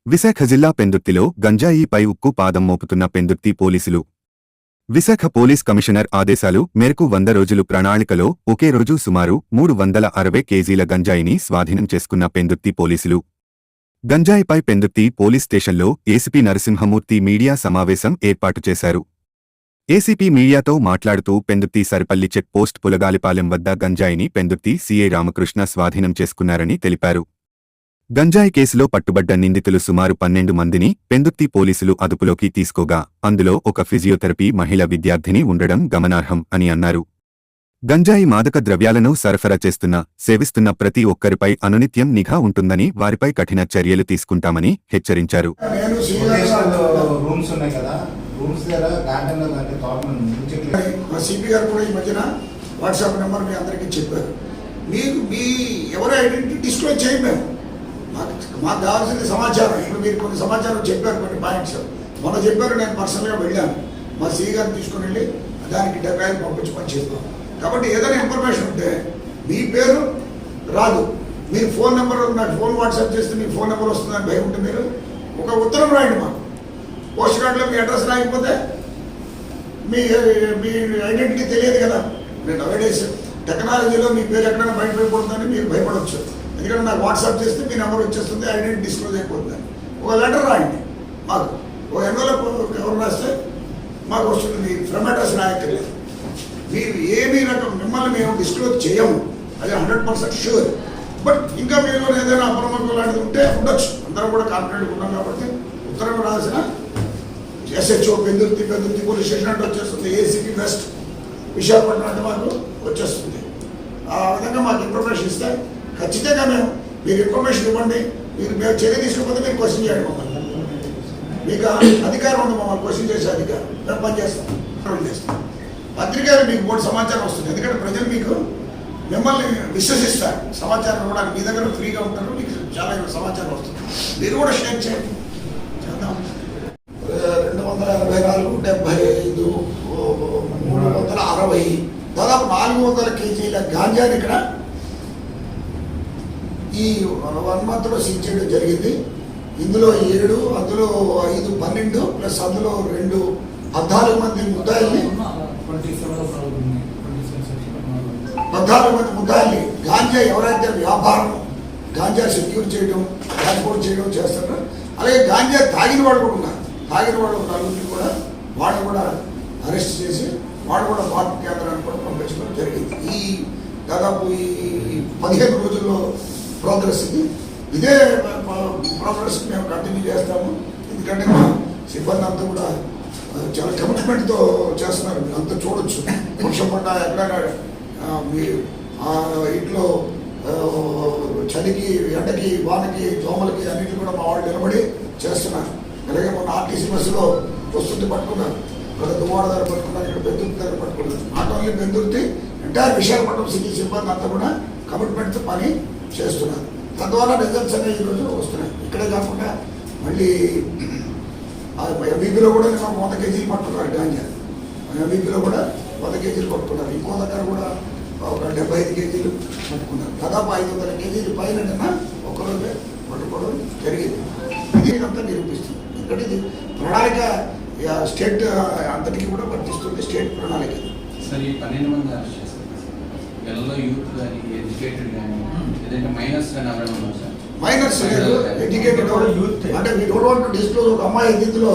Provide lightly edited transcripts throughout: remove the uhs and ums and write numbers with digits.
విశాఖ జిల్లా పెందుర్తిలో గంజాయిపై ఉక్కు పాదం మోపుతున్న పెందుర్తి పోలీసులు. విశాఖ పోలీస్ కమిషనర్ ఆదేశాలు మేరకు 100 రోజులు ప్రణాళికలో ఒకే రోజు సుమారు 360 కేజీల గంజాయిని స్వాధీనం చేసుకున్న పెందుర్తి పోలీసులు. గంజాయిపై పెందుర్తి పోలీస్ స్టేషన్లో ఏసీపీ నరసింహమూర్తి మీడియా సమావేశం ఏర్పాటు చేశారు. ఏసీపీ మీడియాతో మాట్లాడుతూ పెందుర్తి సరిపల్లి చెక్ పోస్ట్ పులగాలిపాలెం వద్ద గంజాయిని పెందుర్తి సీఐ రామకృష్ణ స్వాధీనం చేసుకున్నారని తెలిపారు. గంజాయి కేసులో పట్టుబడ్డ నిందితులు సుమారు 12 మందిని పెందుర్తి పోలీసులు అదుపులోకి తీసుకోగా అందులో ఒక ఫిజియోథెరపీ మహిళ విద్యార్థిని ఉండడం గమనార్హం అని అన్నారు. గంజాయి మాదక ద్రవ్యాలను సరఫరా సేవిస్తున్న ప్రతి ఒక్కరిపై అనునిత్యం నిఘా ఉంటుందని వారిపై కఠిన చర్యలు తీసుకుంటామని హెచ్చరించారు. మాకు కావాల్సిన సమాచారం ఇప్పుడు మీరు కొన్ని సమాచారం చెప్పారు, కొన్ని పాయింట్స్ మొన్న చెప్పారు. నేను పర్సనల్గా వెళ్ళాను, మా సీ గారిని తీసుకుని వెళ్ళి దానికి 70 పంపించమని చెప్పాను. కాబట్టి ఏదైనా ఇన్ఫర్మేషన్ ఉంటే మీ పేరు రాదు, మీరు ఫోన్ నెంబర్ నాకు ఫోన్ వాట్సాప్ చేస్తే మీ ఫోన్ నెంబర్ వస్తుందని భయం ఉంటే మీరు ఒక ఉత్తరం రాయండి. మాకు పోస్ట్ కార్డులో మీ అడ్రస్ రాకపోతే మీ మీ ఐడెంటిటీ తెలియదు కదా. నేను నవేడేస్ టెక్నాలజీలో మీ పేరు ఎక్కడైనా బయటపడిపోతుందని మీరు భయపడవచ్చు. ఎందుకంటే నాకు వాట్సాప్ చేస్తే మీ నెంబర్ వచ్చేస్తుంది, ఐడెంటిటీ డిస్క్లోజ్ అయిపోతుంది. ఒక లెటర్ రాయండి మాకు, ఒక ఎన్వలప్ ఎవరు రాస్తే మాకు వస్తుంది. మీ ఫ్రమ్ అడ్రస్ రాయక్కర్లేదు. మీరు ఏమీ రకం మిమ్మల్ని మేము డిస్క్లోజ్ చేయము, అది 100% షూర్. బట్ ఇంకా మీరు ఏదైనా అప్రమత్తం లాంటిది ఉంటే ఉండొచ్చు. అందరం కూడా కాన్ఫిడెంట్గా ఉన్నాం కాబట్టి ఉత్తరం రాసిన ఎస్హెచ్ఓ పెందుర్తి పోలీస్ స్టేషన్ అంటే వచ్చేస్తుంది, ఏసీపీ వెస్ట్ విశాఖపట్నం అంటే మాకు వచ్చేస్తుంది. ఆ విధంగా మాకు ఇన్ఫర్మేషన్ ఇస్తే ఖచ్చితంగా మీరు ఇన్ఫర్మేషన్ ఇవ్వండి. మేము చర్య తీసుకోకపోతే మీరు క్వశ్చన్ చేయండి మమ్మల్ని. మీకు అధికారం ఉంది, మమ్మల్ని క్వశ్చన్ చేసే అధికారం. మేము పనిచేస్తాం. పత్రికలు మీకు బోర్డు సమాచారం వస్తుంది. ఎందుకంటే ప్రజలు మీకు మిమ్మల్ని విశ్వసిస్తారు. సమాచారం ఇవ్వడానికి మీ దగ్గర ఫ్రీగా ఉంటారు, మీకు చాలా సమాచారం వస్తుంది. మీరు కూడా షేర్ చేయండి. చేద్దాం. 284, 75, 360 దాదాపు 400 కేజీల గాంజాని ఇక్కడ ఈ 1 monthలో సీజ్ చేయడం జరిగింది. ఇందులో 7, అందులో 5, 12 ప్లస్ అందులో 2, 14 మంది ముద్దాయిల్ని 14 మంది ముద్దాయిల్ని గాంజా ఎవరైతే వ్యాపారం గాంజా సెక్యూర్ చేయడం, ట్రాన్స్పోర్ట్ చేయడం చేస్తారో అలాగే గాంజా తాగిన వాడు కూడా ఉన్నారు. తాగిన వాడు నలుగురిని కూడా వాళ్ళు కూడా అరెస్ట్ చేసి వాళ్ళు కూడా మార్పు కేంద్రానికి కూడా పంపించడం జరిగింది. ఈ దాదాపు ఈ 15 రోజుల్లో ప్రోగ్రెస్ ఇది. ఇదే ప్రోగ్రెస్ మేము కంటిన్యూ చేస్తాము. ఎందుకంటే మా సిబ్బంది అంతా కూడా చాలా కమిట్మెంట్తో చేస్తున్నారు. మీరు అంతా చూడొచ్చు. వర్షం పడ్డా ఎక్కడైనా మీ ఇంట్లో చలికి, ఎండకి, వానకి, దోమలకి అన్నింటినీ కూడా మా వాళ్ళు నిలబడి చేస్తున్నారు. అలాగే మొన్న ఆర్టీసీ బస్సులో వస్తుంటే పట్టుకున్నారు, ఇక్కడ దువ్వాడ దగ్గర పట్టుకున్నారు, ఇక్కడ పెందుర్తి దగ్గర పట్టుకున్నారు. Not only Pendurthi, entire Visakhapatnam city సిబ్బంది అంతా కూడా కమిట్మెంట్తో పని చేస్తున్నారు. తద్వారా రిజల్ట్స్ అనేవి ఈరోజు వస్తున్నాయి. ఇక్కడే కాకుండా మళ్ళీ ఎంబీపీలో కూడా 100 కేజీలు పట్టుకున్నారు గాంజా. ఎంబీపీలో కూడా 100 కేజీలు పట్టుకున్నారు. ఇంకో దగ్గర కూడా ఒక 75 కేజీలు పట్టుకున్నారు. దాదాపు 500 కేజీలు పైన నిన్న ఒక్కరోజే పట్టుకోవడం జరిగింది. ఇది అంతా నిరూపిస్తుంది. ఎందుకంటే ఇది ప్రణాళిక స్టేట్ అంతటికి కూడా వర్తిస్తుంది. స్టేట్ ప్రణాళిక. సార్, ఈ 12 మంది అరెస్ట్ చేస్తారు. వీళ్ళలో యూత్ కానీ, ఎడ్యుకేటెడ్ కానీ, ఏదైనా మైనర్స్ కానీ ఎవరైనా ఉన్నారు సార్? మైనర్స్ లేదు, ఎడ్యుకేటెడ్ యూత్. అంటే me don't want to disclose. ఒక అమ్మాయి దీంట్లో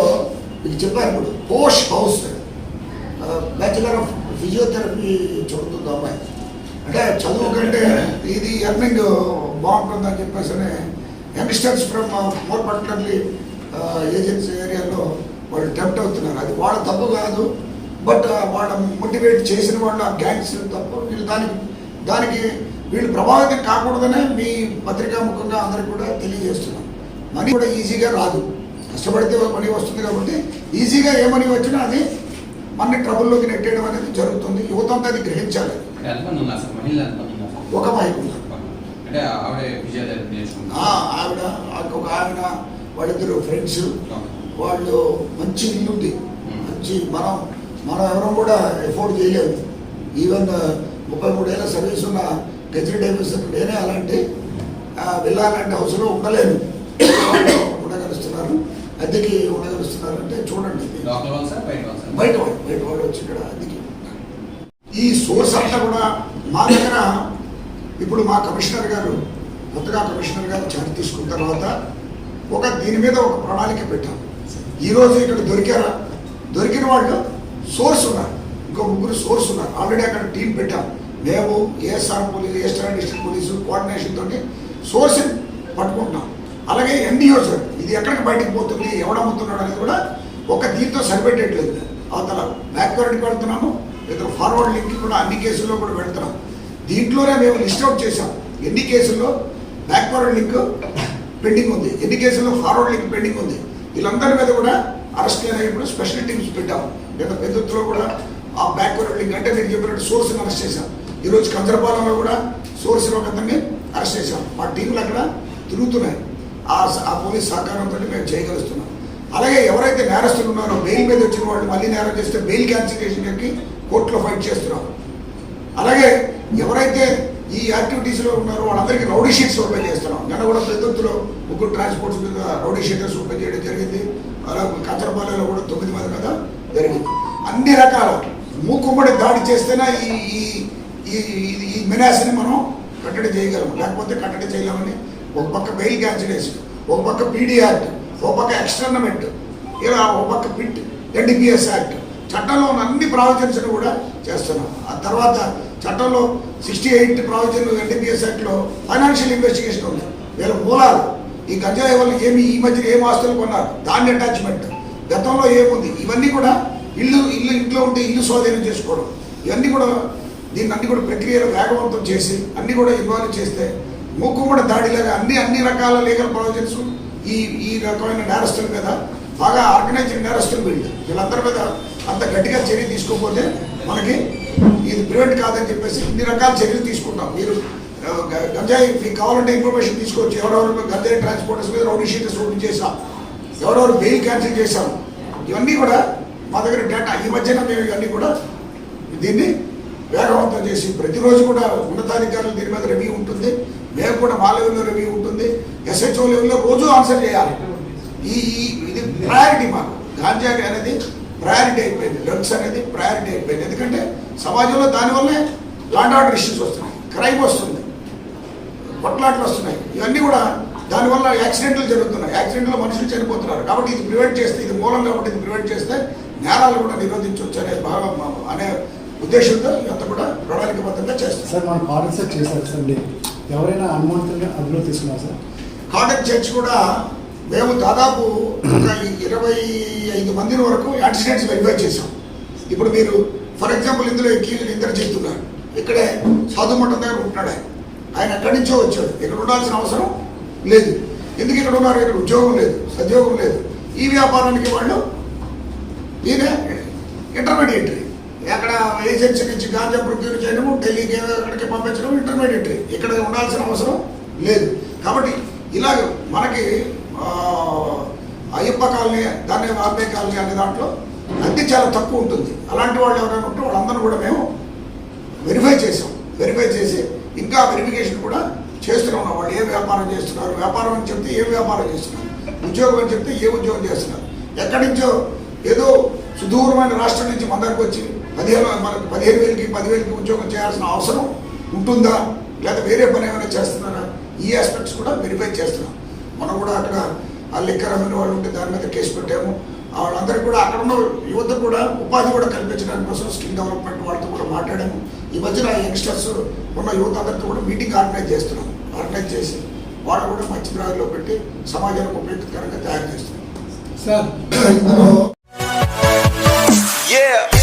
మీకు చెప్పారు. ఇప్పుడు పోష్ హౌస్ బ్యాచులర్ ఆఫ్ ఫిజియోథెరపీ చదువుతుంది అమ్మాయి. అంటే చదువు కంటే ఇది ఎర్నింగ్ బాగుంటుందని చెప్పేసి youngsters from more particularly agency ఏరియాలో వాళ్ళు టెంప్ట్ అవుతున్నారు. అది వాళ్ళ తప్పు కాదు, బట్ వాళ్ళ మోటివేట్ చేసిన వాళ్ళ గ్యాంగ్స్ తప్పు. వీళ్ళు దానికి వీళ్ళు ప్రభావితం కాకూడదనే మీ పత్రికా ముఖంగా అందరికి కూడా తెలియజేస్తున్నాం. మనీ కూడా ఈజీగా రాదు, కష్టపడితే మనీ వస్తుంది. కాబట్టి ఈజీగా ఏ మనీ వచ్చినా అది మన ట్రబుల్లోకి నెట్టేయడం అనేది జరుగుతుంది. యువత అంతా అది గ్రహించాలి. ఒక మహిళ ఆవిడ, ఒక ఆయన, వాళ్ళిద్దరు ఫ్రెండ్స్. వాళ్ళు మంచి ఇల్లు ఉంది, మంచి మనం ఎవరం కూడా ఎఫోర్డ్ చేయలేము. ఈవెన్ 33 ఏళ్ళ సర్వీస్ ఉన్న గెజిటెడ్ ఆఫీసర్ నేనే అలాంటి వెళ్ళాలంటే హౌస్లో ఉండలేను, ఉండగలుస్తాను. అద్దెకి ఉండగలుస్తున్నారు అంటే చూడండి ఇది. లోకల్ వాళ్ళు సార్ బయట వాళ్ళు సార్ బయట వాళ్ళు వచ్చి ఇక్కడ అద్దెకి ఉంటున్నారు. ఈ సోర్స్ అంతా కూడా మా దగ్గర ఇప్పుడు మా కమిషనర్ గారు కొత్తగా కమిషనర్ గారు చార్జ్ తీసుకున్న తర్వాత దీని మీద ఒక ప్రణాళిక పెట్టాం. ఈరోజు ఇక్కడ దొరికిన వాళ్ళు సోర్స్ ఉన్నారు, ఇంకో ముగ్గురు సోర్స్ ఉన్నారు. ఆల్రెడీ అక్కడ టీం పెట్టాం. మేము ASR police, ASR district police coordination తోటి సోర్స్ పట్టుకుంటున్నాం. అలాగే ఎన్డీఓసర్ ఇది ఎక్కడికి బయటకు పోతుంది, ఎవడమ్ముతున్నాడు అనేది కూడా దీంతో సరిపెట్టేట్లేదు. అవతల బ్యాక్వర్డ్కి వెళ్తున్నాము, లేదా ఫార్వర్డ్ లింక్ కూడా అన్ని కేసుల్లో కూడా వెళ్తున్నాం. దీంట్లోనే మేము లిస్ట్ అవుట్ చేసాం ఎన్ని కేసుల్లో బ్యాక్వర్డ్ లింక్ పెండింగ్ ఉంది, ఎన్ని కేసుల్లో ఫార్వర్డ్ లింక్ పెండింగ్ ఉంది. వీళ్ళందరి మీద కూడా అరెస్ట్ అయినప్పుడు స్పెషల్ టీమ్స్ పెట్టాము. లేదా పెద్దలో కూడా ఆ బ్యాక్వర్డ్ లింక్ అంటే నేను చెప్పినట్టు సోర్స్ని అరెస్ట్ చేశాం. ఈరోజు కంచరపాలెంలో కూడా సోర్స్ ఒక అతన్ని అరెస్ట్ చేశాం. మా టీంలు అక్కడ తిరుగుతున్నాయి. ఆ పోలీస్ సహకారంతో మేము చేయగలుగుతున్నాం. అలాగే ఎవరైతే నేరస్తులు ఉన్నారో బెయిల్ మీద వచ్చిన వాళ్ళు మళ్ళీ నేరం చేస్తే బెయిల్ క్యాన్సిలేషన్కి కోర్టులో ఫైట్ చేస్తున్నాం. అలాగే ఎవరైతే ఈ యాక్టివిటీస్లో ఉన్నారో వాళ్ళందరికీ రౌడీ షీట్స్ ఓపెన్ చేస్తున్నాం. నిన్న కూడా పెద్దొత్తులో ముగ్గురు ట్రాన్స్పోర్ట్స్ మీద రౌడీ షీటర్స్ ఓపెన్ చేయడం జరిగింది. అలాగే కంచరపాలెంలో కూడా 9 మంది మీద జరిగింది. అన్ని రకాల మూకుమ్మడి దాడి చేస్తేనే ఈ మెనాసిని మనం కట్టడి చేయగలం, లేకపోతే కట్టడి చేయలేమని ఒక పక్క బెయిల్ క్యాన్సిలేషన్, ఒక పక్క పీడీ యాక్ట్, ఒక పక్క ఎక్స్టర్నమెంట్, ఇలా ఒక పక్క పిట్ ఎన్డీపీఎస్ యాక్ట్ చట్టంలో ఉన్న అన్ని ప్రావిజన్స్ కూడా చేస్తున్నాం. ఆ తర్వాత చట్టంలో 68 ప్రావిజన్ ఎన్డీపీఎస్ యాక్ట్లో ఫైనాన్షియల్ ఇన్వెస్టిగేషన్ ఉంది. వీళ్ళ మూలాలు ఈ గంజాయి వల్ల ఈ మధ్యన ఏం ఆస్తులు కొన్నారు, దాని అటాచ్మెంట్, గతంలో ఏముంది, ఇవన్నీ కూడా ఇంట్లో ఉంటే ఇల్లు స్వాధీనం చేసుకోవడం, ఇవన్నీ కూడా అన్ని కూడా ప్రక్రియలు వేగవంతం చేసి అన్ని కూడా ఇన్వాల్వ్ చేస్తే మూకుమ్మడి దాడిలాగా అన్ని రకాల లీగల్ ప్రొవిజన్స్ ఈ రకమైన నేరస్తుల మీద బాగా ఆర్గనైజ్డ్ నేరస్తులు వీళ్ళందరి మీద అంత గట్టిగా చర్య తీసుకోకపోతే మనకి ఇది ప్రివెంట్ కాదని చెప్పేసి ఇన్ని రకాల చర్యలు తీసుకుంటాం. మీరు గంజాయి మీకు కావాలంటే ఇన్ఫర్మేషన్ తీసుకోవచ్చు. ఎవరెవరు గంజాయి ట్రాన్స్పోర్టర్స్ మీద రౌడీ షీటర్స్ ఓపెన్ చేసాం, ఎవరెవరు బెయిల్ క్యాన్సిల్ చేశాం, ఇవన్నీ కూడా మా దగ్గర డేటా. ఈ మధ్యన మేము ఇవన్నీ కూడా దీన్ని వేగవంతం చేసి ప్రతిరోజు కూడా ఉన్నతాధికారులు దీని మీద రివ్యూ ఉంటుంది. మేము కూడా మా లెవెల్లో రివ్యూ ఉంటుంది. ఎస్హెచ్ఓ లెవెల్లో రోజు ఆన్సర్ చేయాలి. ఇది ప్రయారిటీ మాకు. గాంజా అనేది ప్రయారిటీ అయిపోయింది, డ్రగ్స్ అనేది ప్రయారిటీ అయిపోయింది. ఎందుకంటే సమాజంలో దానివల్లే లాండ్ ఆర్డర్ ఇష్యూస్ వస్తున్నాయి, క్రైమ్ వస్తుంది, కొట్లాట్లు వస్తున్నాయి. ఇవన్నీ కూడా దానివల్ల యాక్సిడెంట్లు జరుగుతున్నాయి, యాక్సిడెంట్లో మనుషులు చనిపోతున్నారు. కాబట్టి ఇది ప్రివెంట్ చేస్తే, ఇది మూలం కాబట్టి ఇది ప్రివెంట్ చేస్తే నేరాలు కూడా నిరోధించవచ్చు అనే ఉద్దేశంతో ఇదంతా కూడా ప్రణాళికబద్ధంగా చేస్తాం. సార్ మనం కార్డెక్స్ చేశారు సార్, ఎవరైనా అనుమానితంగా అదుపులో తీసుకున్నారు సార్? కార్డెక్స్ చర్చ్ కూడా మేము దాదాపు ఒక 25 మంది వరకు యాక్సిడెంట్స్ వెరిఫై చేసాం. ఇప్పుడు మీరు ఫర్ ఎగ్జాంపుల్ ఇందులో ఇద్దరు చెప్తున్నారు, ఇక్కడే సాధుమఠం దగ్గర ఉంటున్నాడు. ఆయన ఎక్కడి నుంచో వచ్చాడు, ఇక్కడ ఉండాల్సిన అవసరం లేదు. ఎందుకు ఇక్కడ ఉన్నారు? ఇక్కడ ఉద్యోగం లేదు, సద్యోగం లేదు. ఈ వ్యాపారానికి వాళ్ళు ఈయన ఇంటర్మీడియటరీ, అక్కడ ఏజెన్సీ నుంచి గాంజా ప్రొక్యూర్ చేయడము, ఢిల్లీకి ఎక్కడికి పంపించడం ఇంటర్మీడియటరీ, ఇక్కడ ఉండాల్సిన అవసరం లేదు. కాబట్టి ఇలాగ మనకి అయ్యప్ప కాలనీ, దాన్ని వాల్మీకి కాలనీ అనే దాంట్లో అద్దె చాలా తక్కువ ఉంటుంది. అలాంటి వాళ్ళు ఎవరైనా ఉంటే వాళ్ళందరూ కూడా మేము వెరిఫై చేసాం. వెరిఫై చేసి ఇంకా వెరిఫికేషన్ కూడా చేస్తూనే ఉన్నాం. వాళ్ళు ఏ వ్యాపారం చేస్తున్నారు, వ్యాపారం అని చెప్తే ఏ వ్యాపారం చేస్తున్నారు, ఉద్యోగం అని చెప్తే ఏ ఉద్యోగం చేస్తున్నారు. ఎక్కడి నుంచో ఏదో సుదూరమైన రాష్ట్రం నుంచి మన దగ్గరకు వచ్చి మనకు 15,000కి 10,000కి ఉద్యోగం చేయాల్సిన అవసరం ఉంటుందా, లేదా వేరే పని ఏమైనా చేస్తున్నారా, ఈ ఆస్పెక్ట్స్ కూడా వెరిఫై చేస్తున్నాం. మనం కూడా అక్కడ ఆ లిక్కర్ అమ్మిన వాళ్ళు ఉంటే దాని మీద కేసు పెట్టాము. వాళ్ళందరికీ కూడా అక్కడ ఉన్న యువతకు కూడా ఉపాధి కూడా కల్పించడానికి కోసం స్కిల్ డెవలప్మెంట్ వాళ్ళతో కూడా మాట్లాడాము. ఈ మధ్యన యంగ్స్టర్స్ ఉన్న యువత అందరితో కూడా మీటింగ్ ఆర్గనైజ్ చేస్తున్నాం. ఆర్గనైజ్ చేసి వాళ్ళు కూడా మంచి దారిలో పెట్టి సమాజానికి ఉపయోగకరంగా తయారు చేస్తున్నాం. Sir Yeah.